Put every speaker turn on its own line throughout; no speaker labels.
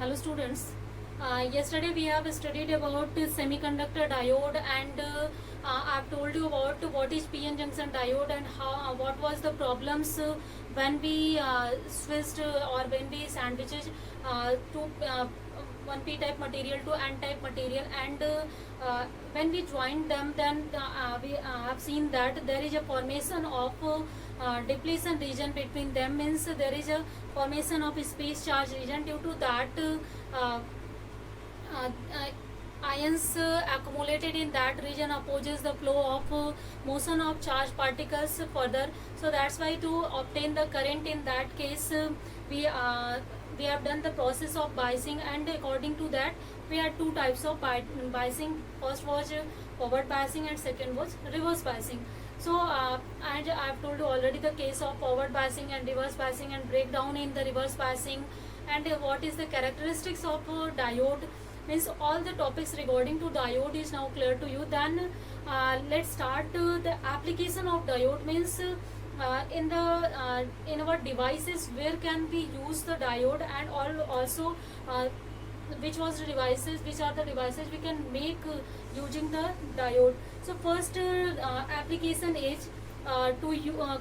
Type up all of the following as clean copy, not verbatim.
Hello students. Yesterday we have studied about semiconductor diode and I've told you about what is PN junction diode and how what was the problems when we switched or when we sandwiches to one P type material to N type material, and when we joined them, then we have seen that there is a formation of depletion region between them, means there is a formation of space charge region. Due to that uh, uh, ions accumulated in that region opposes the flow of motion of charged particles further. So that's why to obtain the current in that case we have done the process of biasing, and according to that we had two types of biasing. First was forward biasing and second was reverse biasing. So and I've told you already the case of forward biasing and reverse biasing and breakdown in the reverse biasing, and what is the characteristics of diode, means all the topics regarding to diode is now clear to you. Then let's start the application of diode, means in our devices where can we use the diode, and also which are the devices we can make using the diode. So first application is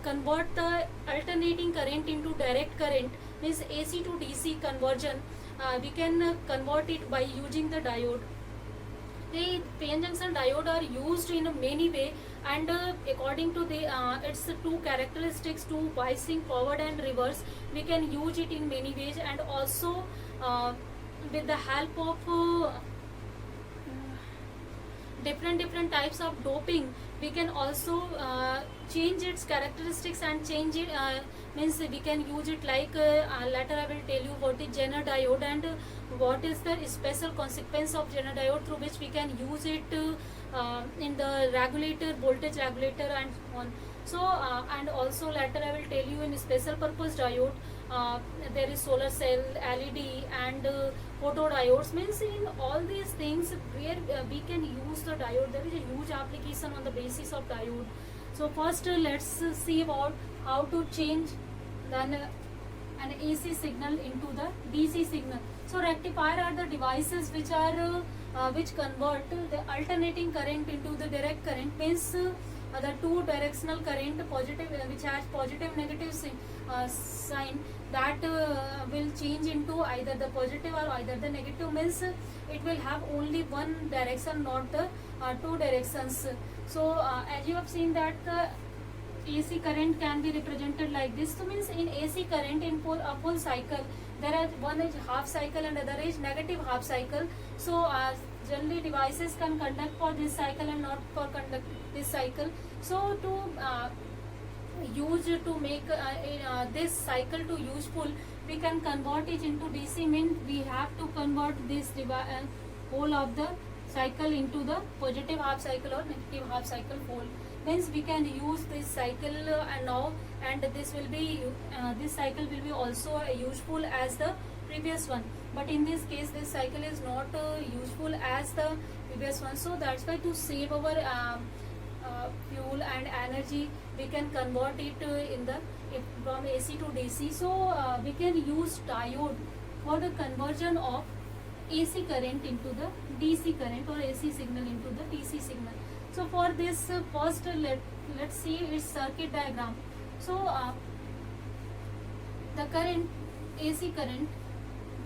convert the alternating current into direct current, means AC to DC conversion. We can convert it by using the diode. The PN junction diode are used in many way, and according to the its two characteristics, to biasing forward and reverse, we can use it in many ways, and also with the help of different types of doping, we can also change its characteristics and change it, means we can use it like later I will tell you what is Zener diode and what is the special consequence of Zener diode through which we can use it in the regulator, voltage regulator and so on. So and also later I will tell you in special purpose diode there is solar cell, LED and photodiodes, means in all these things where we can use the diode, there is a huge application on the basis of diode. So first let's see about how to change then an AC signal into the DC signal. So rectifier are the devices which are which convert the alternating current into the direct current, means the two directional current positive which has positive negative sign, that will change into either the positive or either the negative, means it will have only one direction, not the two directions. So as you have seen that the AC current can be represented like this. So means in AC current in a full cycle there are one is half cycle and other is negative half cycle. So generally devices can conduct for this cycle and not for conduct this cycle. So to use to make this cycle to useful, we can convert it into DC, means we have to convert this whole of the cycle into the positive half cycle or negative half cycle whole. Means we can use this cycle and now, and this will be this cycle will be also useful as the previous one, but in this case this cycle is not useful as the previous one. So that's why to save our fuel and energy, we can convert it in the from AC to DC. So we can use diode for the conversion of AC current into the DC current or AC signal into the DC signal. So for this first let's see its circuit diagram. So the current, AC current,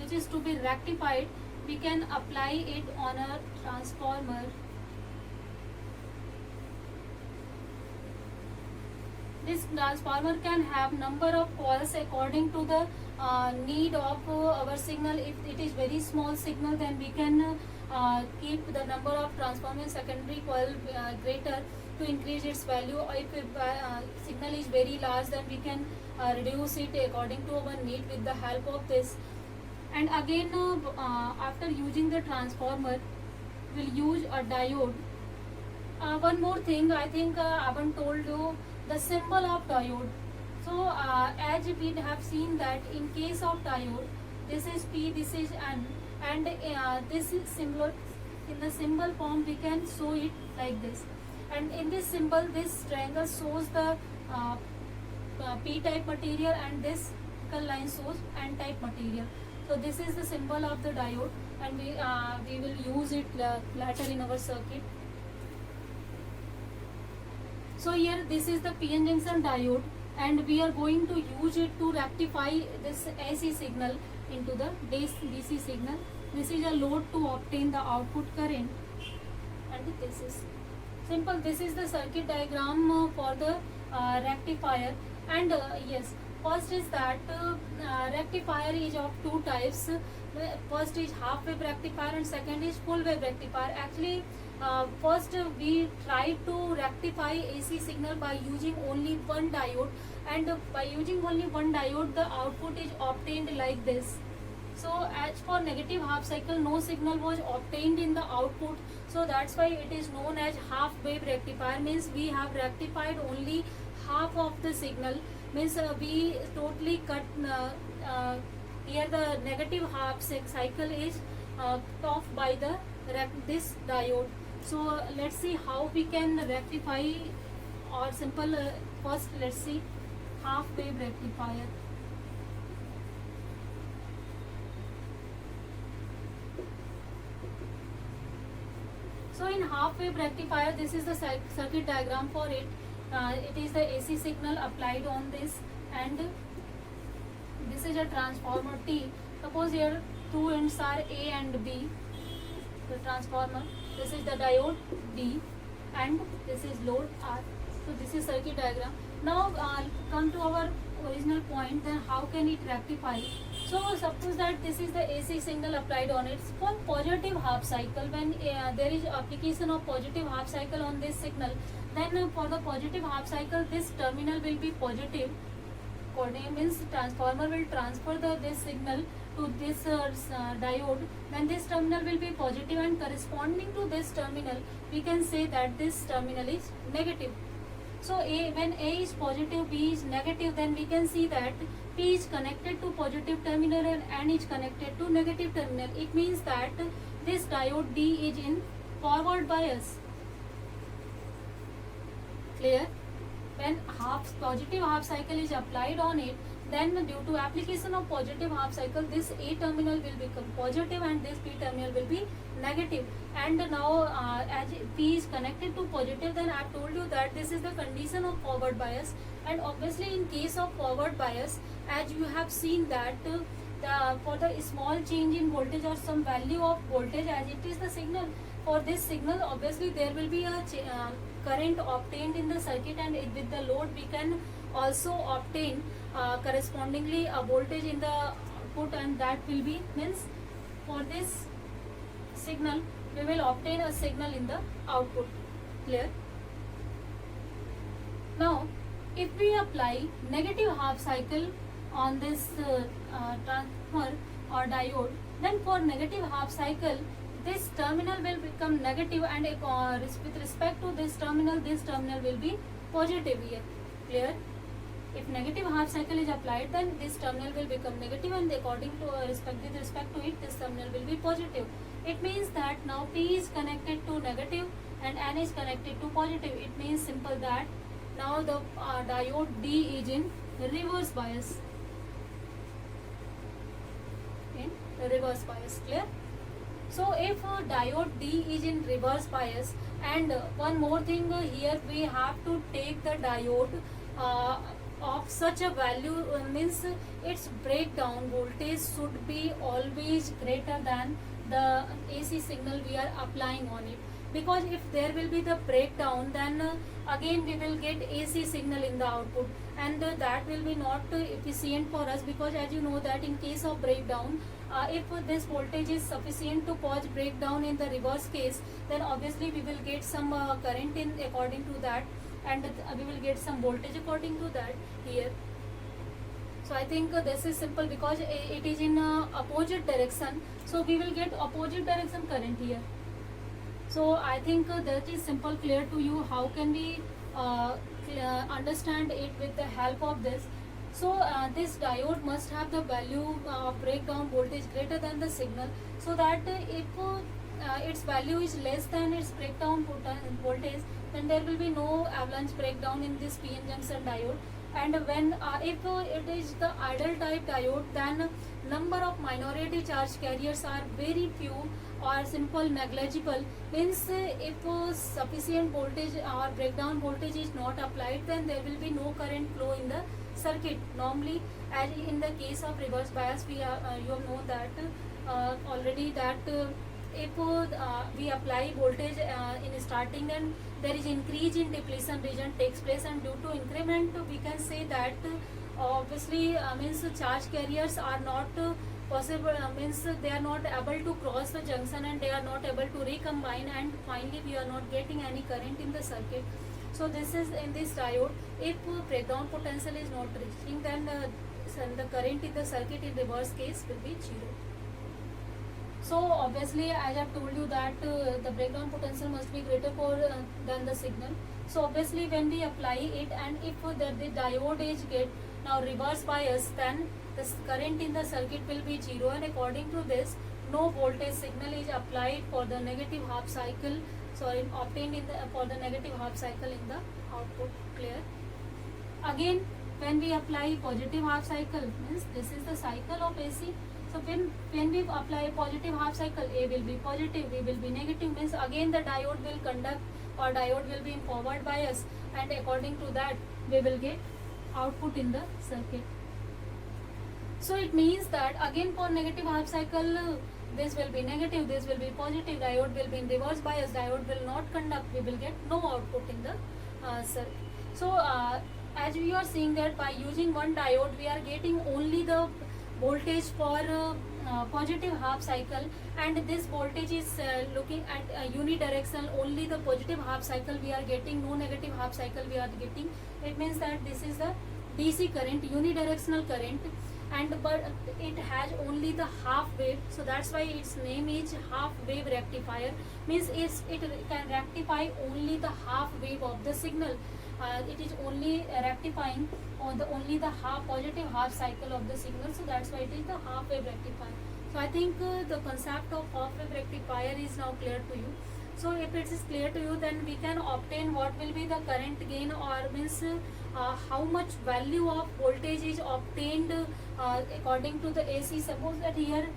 which is to be rectified, we can apply it on a transformer. This transformer can have number of coils according to the need of our signal. If it is very small signal, then we can keep the number of transformer secondary coil greater to increase its value. Or if signal is very large, then we can reduce it according to our need with the help of this. And again after using the transformer, we'll use a diode. One more thing, I think I haven't told you the symbol of diode. So as we have seen that in case of diode, this is P, this is N, and this is symbol in the symbol form we can show it like this. And in this symbol, this triangle shows the P type material and this line shows N type material. So this is the symbol of the diode, and we will use it later in our circuit. So here this is the PN junction diode, and we are going to use it to rectify this AC signal into the DC signal. This is a load to obtain the output current, and this is simple. This is the circuit diagram for the rectifier. And yes, first is that rectifier is of two types. First is half wave rectifier and second is full wave rectifier. Actually, first we try to rectify AC signal by using only one diode, and by using only one diode the output is obtained like this. So as for negative half cycle, no signal was obtained in the output, so that's why it is known as half wave rectifier. Means we have rectified only half of the signal. Means we totally cut here the negative half cycle is cut off by the this diode. So let's see how we can rectify, or simple first let's see half wave rectifier. So in half wave rectifier, this is the circuit diagram for it. It is the AC signal applied on this, and this is a transformer T. Suppose here two ends are A and B, the transformer. This is the diode D, and this is load R. So this is circuit diagram. Now come to our original point, then how can it rectify? So suppose that this is the AC signal applied on it for positive half cycle. When there is application of positive half cycle on this signal, then for the positive half cycle this terminal will be positive. Means transformer will transfer this signal to this diode, then this terminal will be positive, and corresponding to this terminal we can say that this terminal is negative. So when A is positive, B is negative, then we can see that P is connected to positive terminal and N is connected to negative terminal. It means that this diode D is in forward bias. Clear? When positive half cycle is applied on it, then due to application of positive half cycle, this A terminal will become positive and this P terminal will be negative. And now as P is connected to positive, then I have told you that this is the condition of forward bias. And obviously in case of forward bias, as you have seen that for the small change in voltage or some value of voltage, as it is the signal, for this signal obviously there will be a current obtained in the circuit, and with the load we can also obtain correspondingly a voltage in the output, and that will be, means for this signal we will obtain a signal in the output. Clear? Now if we apply negative half cycle on this transformer or diode, then for negative half cycle this terminal will become negative, and with respect to this terminal will be positive here. Clear? If negative half cycle is applied, then this terminal will become negative, and according to with respect to it, this terminal will be positive. It means that now P is connected to negative and N is connected to positive. It means simple that now the diode D is in reverse bias. In reverse bias. Clear? So if diode D is in reverse bias, and one more thing here, we have to take the diode of such a value, means its breakdown voltage should be always greater than the AC signal we are applying on it. Because if there will be the breakdown, then again we will get AC signal in the output, and that will be not efficient for us, because as you know that in case of breakdown, if this voltage is sufficient to cause breakdown in the reverse case, then obviously we will get some current in according to that, and we will get some voltage according to that here. So I think this is simple, because it is in opposite direction, so we will get opposite direction current here. So I think that is simple, clear to you. How can we understand it with the help of this? So this diode must have the value of breakdown voltage greater than the signal, so that if its value is less than its breakdown voltage, then there will be no avalanche breakdown in this PN junction diode. And when if it is the idle type diode, then number of minority charge carriers are very few or simple negligible. Means if sufficient voltage or breakdown voltage is not applied, then there will be no current flow in the circuit. Normally, as in the case of reverse bias, we are you have known that already that if we apply voltage in starting, then there is increase in depletion region takes place, and due to increment we can say that obviously means charge carriers are not possible, means they are not able to cross the junction and they are not able to recombine, and finally we are not getting any current in the circuit. So this is in this diode, if breakdown potential is not reaching, then the current in the circuit in reverse case will be 0. So obviously, as I have told you that the breakdown potential must be greater than the signal. So obviously, when we apply it, and if the diode is get now reverse bias, then the current in the circuit will be 0, and according to this, no voltage signal is applied for the negative half cycle. Sorry, obtained in the for the negative half cycle in the output. Clear? Again, when we apply positive half cycle, means this is the cycle of AC. So when we apply positive half cycle, A will be positive, B will be negative, means again the diode will conduct, or diode will be in forward bias, and according to that we will get output in the circuit. So it means that again for negative half cycle, this will be negative, this will be positive, diode will be in reverse bias, diode will not conduct, we will get no output in the circuit. So as we are seeing that by using one diode, we are getting only the voltage for positive half cycle, and this voltage is looking at unidirectional. Only the positive half cycle we are getting, no negative half cycle we are getting. It means that this is the DC current, unidirectional current, and but it has only the half wave, so that's why its name is half wave rectifier. Means it can rectify only the half wave of the signal. It is only rectifying on only the positive half cycle of the signal, so that's why it is the half wave rectifier. So I think the concept of half wave rectifier is now clear to you. So if it is clear to you, then we can obtain what will be the current gain, or means how much value of voltage is obtained according to the AC. Suppose that here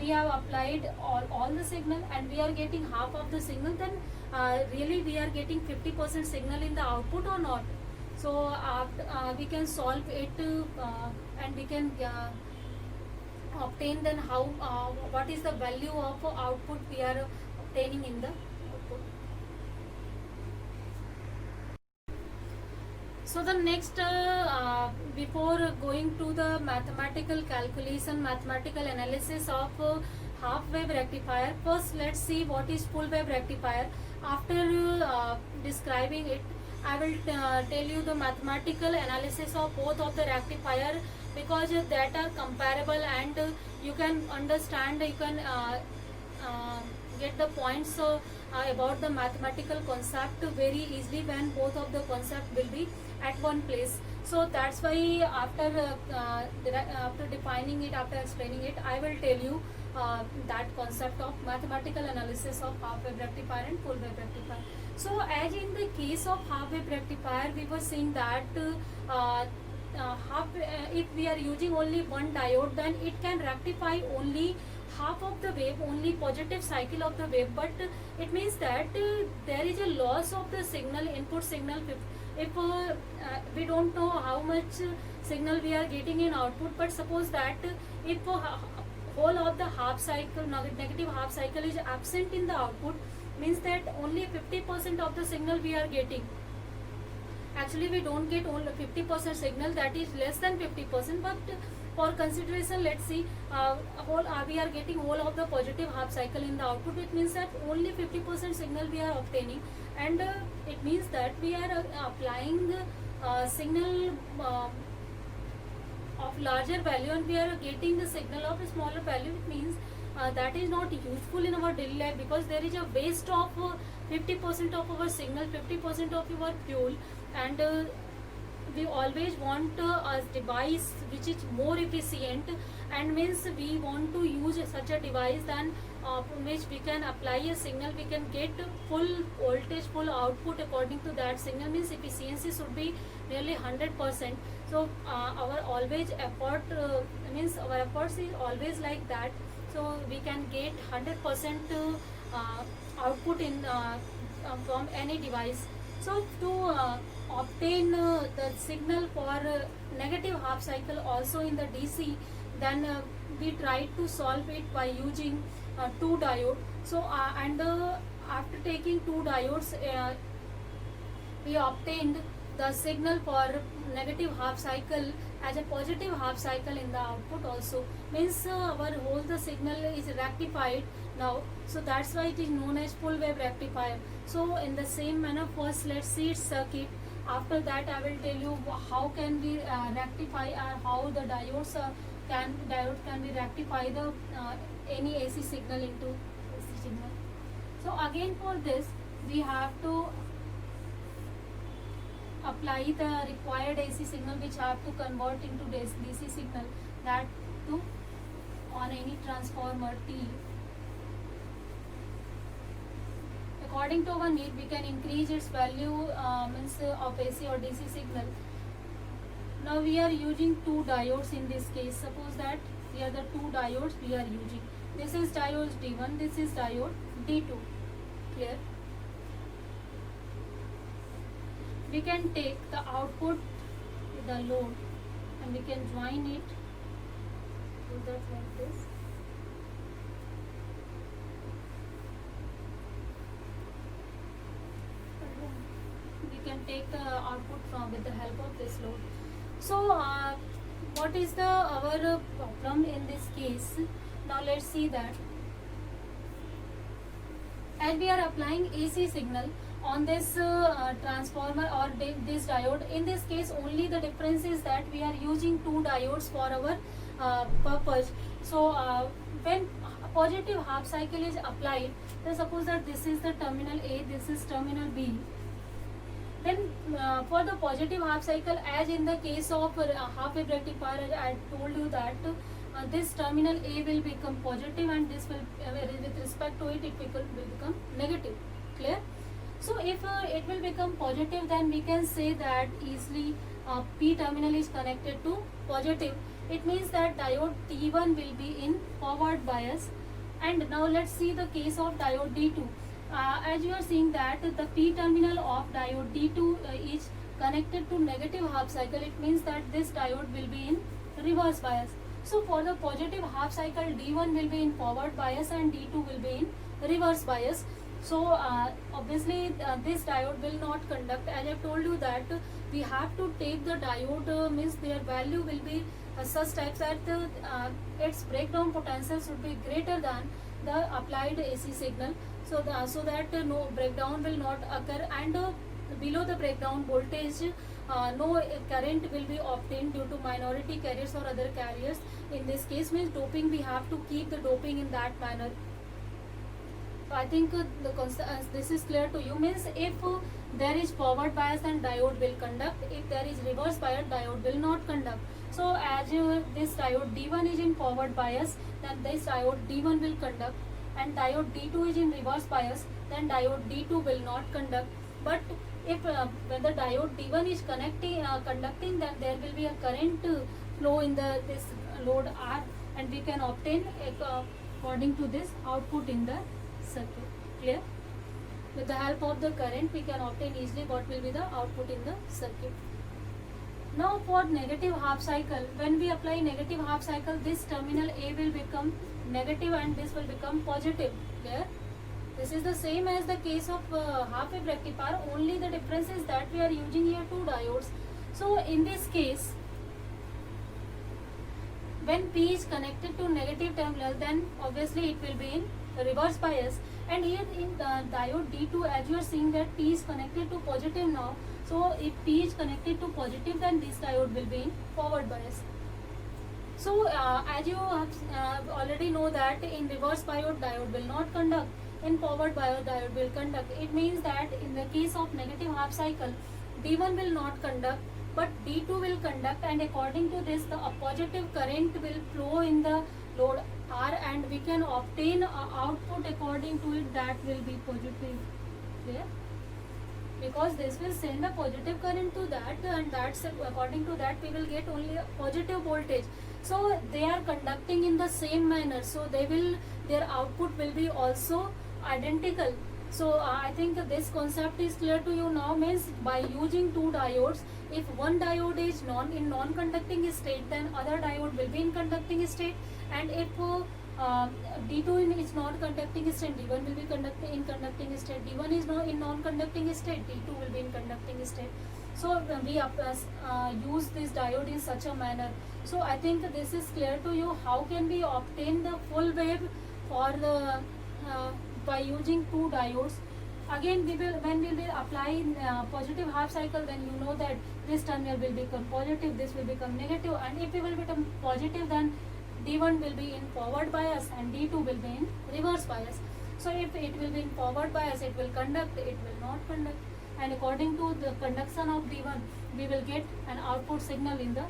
we have applied all the signal and we are getting half of the signal, then really we are getting 50% signal in the output or not. So we can solve it and we can obtain then how what is the value of output we are obtaining in the output. So the next before going to the mathematical calculation, mathematical analysis of half wave rectifier, first let's see what is full wave rectifier. After describing it, I will tell you the mathematical analysis of both of the rectifier, because that are comparable, and you can understand, you can get the points about the mathematical concept very easily when both of the concept will be at one place. So that's why after defining it, after explaining it, I will tell you that concept of mathematical analysis of half wave rectifier and full wave rectifier. So as in the case of half wave rectifier, we were saying that if we are using only one diode, then it can rectify only half of the wave, only positive cycle of the wave, but it means that there is a loss of the signal, input signal. If we don't know how much signal we are getting in output, but suppose that if whole of the half cycle, negative half cycle is absent in the output, means that only 50% of the signal we are getting. Actually we don't get only 50% signal, that is less than 50%, but for consideration, let's see, we are getting whole of the positive half cycle in the output. It means that only 50% signal we are obtaining, and it means that we are applying signal of larger value and we are getting the signal of a smaller value. It means that is not useful in our daily life, because there is a waste of 50% of our signal, 50% of our fuel, and we always want a device which is more efficient and means we want to use such a device, then which we can apply a signal, we can get full voltage, full output according to that signal, means efficiency should be nearly 100%. So our always effort means our efforts is always like that, so we can get 100% output in from any device. So to obtain the signal for negative half cycle also in the DC, then we tried to solve it by using two diode. So and after taking two diodes, we obtained the signal for negative half cycle as a positive half cycle in the output also, means our whole the signal is rectified now, so that's why it is known as full wave rectifier. So in the same manner, first let's see its circuit, after that I will tell you how can we rectify or how the diodes can be rectify the any AC signal into AC signal. So again for this we have to apply the required AC signal, which have to convert into DC signal, that to on any transformer T. According to our need, we can increase its value means of AC or DC signal. Now we are using two diodes in this case. Suppose that here the two diodes we are using. This is diode D1, this is diode D2. Clear? We can take the output with the load and we can join it. Do that like this. We can take the output from with the help of this load. So what is the our problem in this case? Now let's see that. As we are applying AC signal on this transformer or this diode, in this case only the difference is that we are using two diodes for our purpose. So when positive half cycle is applied, then suppose that this is the terminal A, this is terminal B. Then for the positive half cycle, as in the case of half wave rectifier, I told you that this terminal A will become positive and this will with respect to it will become negative. Clear? So if it will become positive, then we can say that easily P terminal is connected to positive. It means that diode T1 will be in forward bias. And now let's see the case of diode D2. As you are seeing that the P terminal of diode D2 is connected to negative half cycle, it means that this diode will be in reverse bias. So for the positive half cycle, D1 will be in forward bias and D2 will be in reverse bias. So obviously this diode will not conduct. As I have told you that we have to take the diode means their value will be such types that its breakdown potential should be greater than the applied AC signal, so that no breakdown will not occur, and below the breakdown voltage no current will be obtained due to minority carriers or other carriers. In this case means doping, we have to keep the doping in that manner. So I think this is clear to you. Means if there is forward bias, then diode will conduct. If there is reverse bias, diode will not conduct. So as this diode D1 is in forward bias, then this diode D1 will conduct, and diode D2 is in reverse bias, then diode D2 will not conduct. But if when the diode D1 is conducting, then there will be a current flow in this load R, and we can obtain according to this output in the circuit. Clear? With the help of the current, we can obtain easily what will be the output in the circuit. Now for negative half cycle, when we apply negative half cycle, this terminal A will become negative and this will become positive. Clear? This is the same as the case of half wave rectifier, only the difference is that we are using here two diodes. So in this case, when P is connected to negative terminal, then obviously it will be in reverse bias. And here in the diode D2, as you are seeing that P is connected to positive now. So if P is connected to positive, then this diode will be in forward bias. So as you already know that in reverse bias diode will not conduct, in forward bias diode will conduct. It means that in the case of negative half cycle, D1 will not conduct but D2 will conduct, and according to this the positive current will flow in the load R, and we can obtain output according to it, that will be positive. Clear? Because this will send a positive current to that, and that's according to that we will get only a positive voltage. So they are conducting in the same manner, so they will, their output will be also identical. So I think this concept is clear to you now. Means by using two diodes, if one diode is in non-conducting state, then other diode will be in conducting state, and if D2 is not conducting state, D1 will be in conducting state. D1 is not in non-conducting state, D2 will be in conducting state. So we use this diode in such a manner. So I think this is clear to you. How can we obtain the full wave for the by using two diodes? Again, when we will apply positive half cycle, then you know that this terminal will become positive, this will become negative, and if it will become positive, then D1 will be in forward bias and D2 will be in reverse bias. So if it will be in forward bias, it will conduct, it will not conduct, and according to the conduction of D1, we will get an output signal in the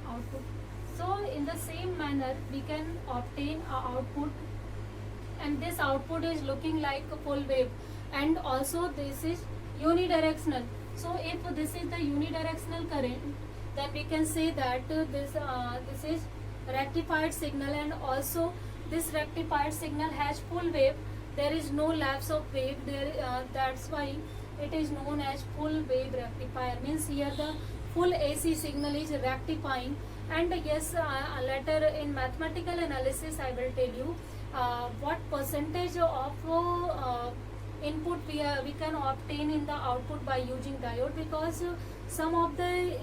output. So in the same manner, we can obtain an output, and this output is looking like a full wave, and also this is unidirectional. So if this is the unidirectional current, then we can say that this is rectified signal, and also this rectified signal has full wave. There is no lapse of wave there, that's why it is known as full wave rectifier. Means here the full AC signal is rectifying. And yes, later in mathematical analysis I will tell you what percentage of input we can obtain in the output by using diode, because some of the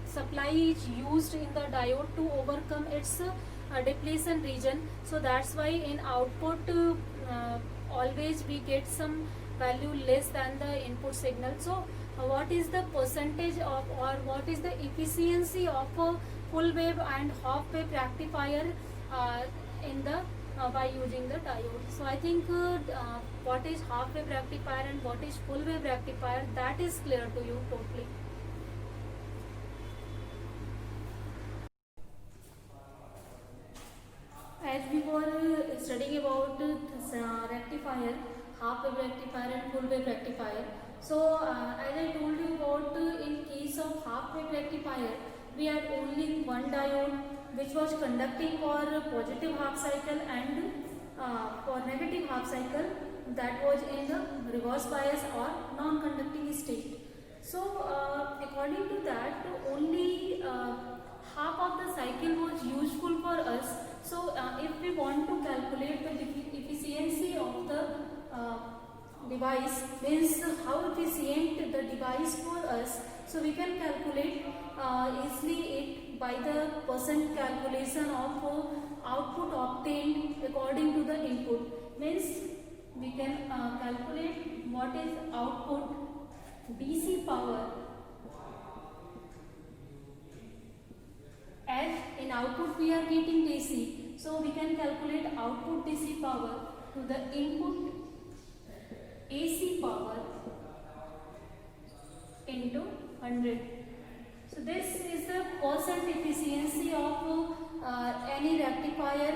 supply is used in the diode to overcome its depletion region. So that's why in output always we get some value less than the input signal. So what is the percentage of, or what is the efficiency of a full wave and half wave rectifier in the by using the diode? So I think what is half wave rectifier and what is full wave rectifier, that is clear to you totally. As we were studying about rectifier, half wave rectifier and full wave rectifier. So as I told you about in case of half wave rectifier, we had only one diode which was conducting for positive half cycle, and for negative half cycle, that was in the reverse bias or non-conducting state. So according to that, only half of the cycle was useful for us. So if we want to calculate the efficiency of the device, means how efficient the device for us, so we can calculate easily it by the percent calculation of output obtained according to the input. Means we can calculate what is output DC power, as in output we are getting DC, so we can calculate output DC power to the input AC power into 100. So this is the percent efficiency of any rectifier.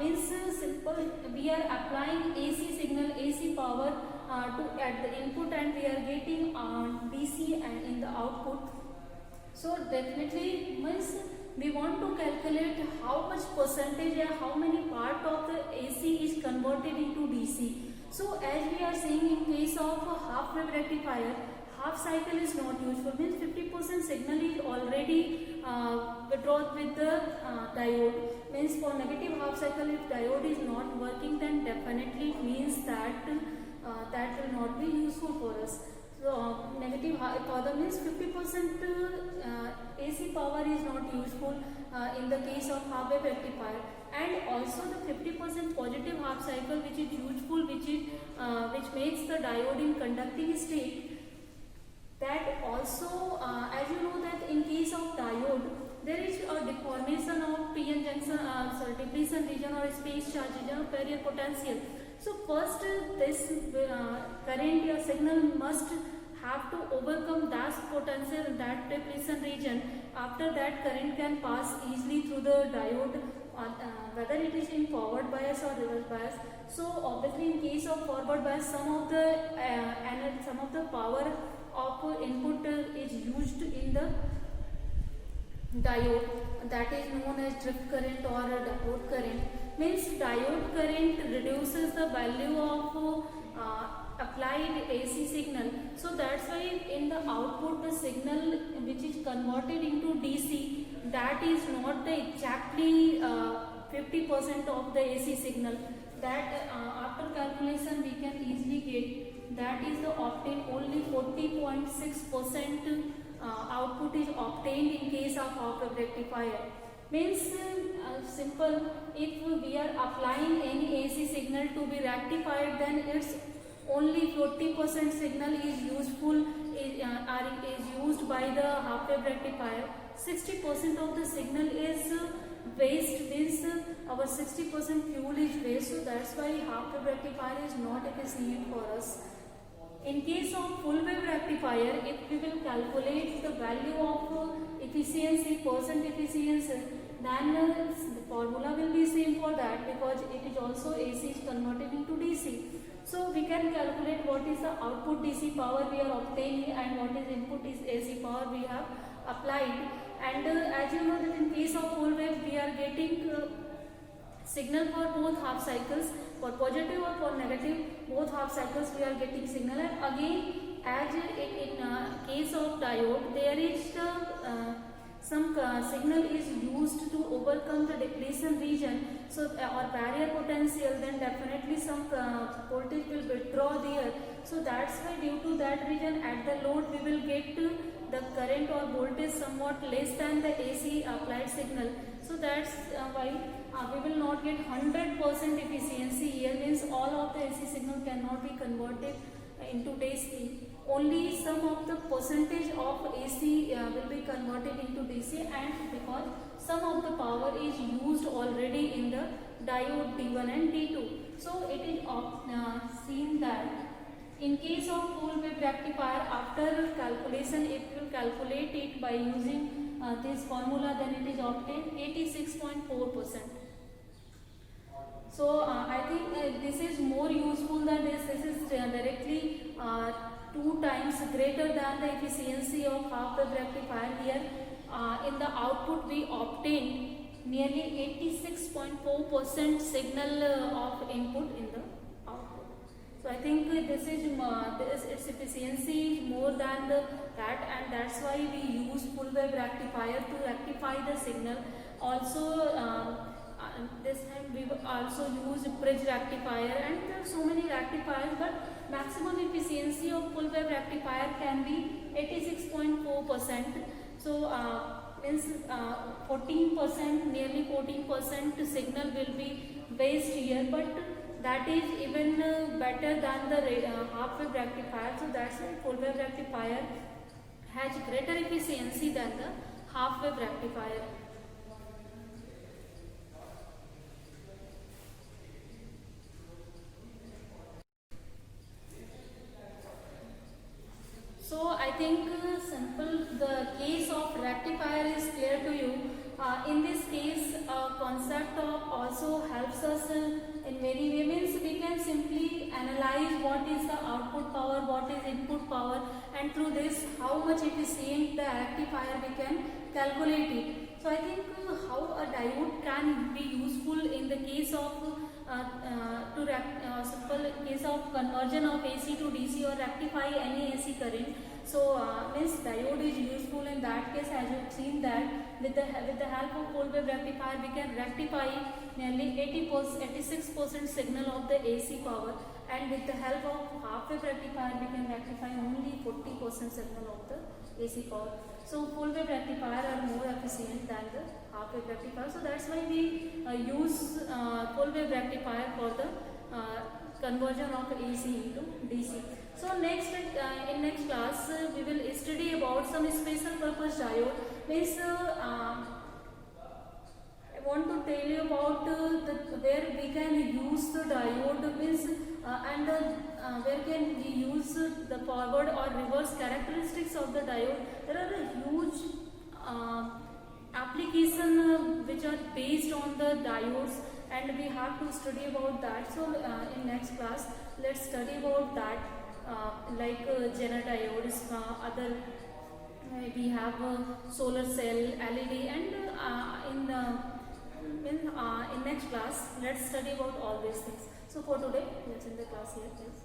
Means simple, we are applying AC signal, AC power to at the input, and we are getting DC and in the output. So definitely means we want to calculate how much percentage or how many part of the AC is converted into DC. So as we are seeing in case of a half wave rectifier, half cycle is not useful, means 50% signal is already withdrawn with the diode. Means for negative half cycle, if diode is not working, then definitely it means that that will not be useful for us. So negative power means 50% AC power is not useful in the case of half wave rectifier, and also the 50% positive half cycle which is useful, which makes the diode in conducting state. That also, as you know that in case of diode, there is a deformation of PN junction, depletion region or space charge region of carrier potential. So first this current or signal must have to overcome that potential, that depletion region. After that, current can pass easily through the diode, whether it is in forward bias or reverse bias. So obviously in case of forward bias, some of the power of input is used in the diode, that is known as drift current or diode current. Means diode current reduces the value of applied AC signal. So that's why in the output the signal which is converted into DC, that is not the exactly 50% of the AC signal. That after calculation we can easily get, that is the obtained only 40.6% output is obtained in case of half-wave rectifier. Means simple, if we are applying any AC signal to be rectified, then it's only 40% signal is useful, is used by the half-wave rectifier. 60% of the signal is waste, means our 60% fuel is waste. So that's why half-wave rectifier is not efficient for us. In case of full wave rectifier, if we will calculate the value of efficiency, percent efficiency, then the formula will be same for that, because it is also AC is converted into DC. So we can calculate what is the output DC power we are obtaining and what is input is AC power we have applied. And as you know that in case of full wave we are getting signal for both half cycles, for positive or for negative, both half cycles we are getting signal. And again, as in case of diode, there is some signal is used to overcome the depletion region, so or barrier potential, then definitely some voltage will withdraw there. So that's why due to that region at the load we will get the current or voltage somewhat less than the AC applied signal. So that's why we will not get 100% efficiency here, means all of the AC signal cannot be converted into DC. Only some of the percentage of AC will be converted into DC, and because some of the power is used already in the diode D1 and D2. So it is seen that in case of full wave rectifier, after calculation, if you calculate it by using this formula, then it is obtained 86.4%. So I think this is more useful than this. This is directly 2 times greater than the efficiency of half-wave rectifier. Here in the output we obtained nearly 86.4% signal of input in the output. So I think this is its efficiency is more than that, and that's why we use full wave rectifier to rectify the signal. Also this time we will also use bridge rectifier, and there are so many rectifiers, but maximum efficiency of full wave rectifier can be 86.4%. So means 14%, nearly 14% signal will be waste here, but that is even better than the half wave rectifier. So that's why full wave rectifier has greater efficiency than the half wave rectifier. So I think simple, the case of rectifier is clear to you. In this case, concept of also helps us in many ways. Means we can simply analyze what is the output power, what is input power, and through this how much efficient the rectifier we can calculate it. So I think how a diode can be useful in the case of simple case of conversion of AC to DC or rectify any AC current. So this diode is useful in that case, as you have seen that with the help of full wave rectifier we can rectify nearly 86% signal of the AC power, and with the help of half wave rectifier we can rectify only 40% signal of the AC power. So full wave rectifier are more efficient than the half wave rectifier. So that's why we use full wave rectifier for the conversion of AC into DC. So next in next class we will study about some special purpose diode. Means I want to tell you about where we can use the diode. Means where can we use the forward or reverse characteristics of the diode. There are a huge application which are based on the diodes, and we have to study about that. So in next class let's study about that, like Zener diodes, other we have solar cell, LED, and in next class let's study about all these things. So for today let's end the class here, please.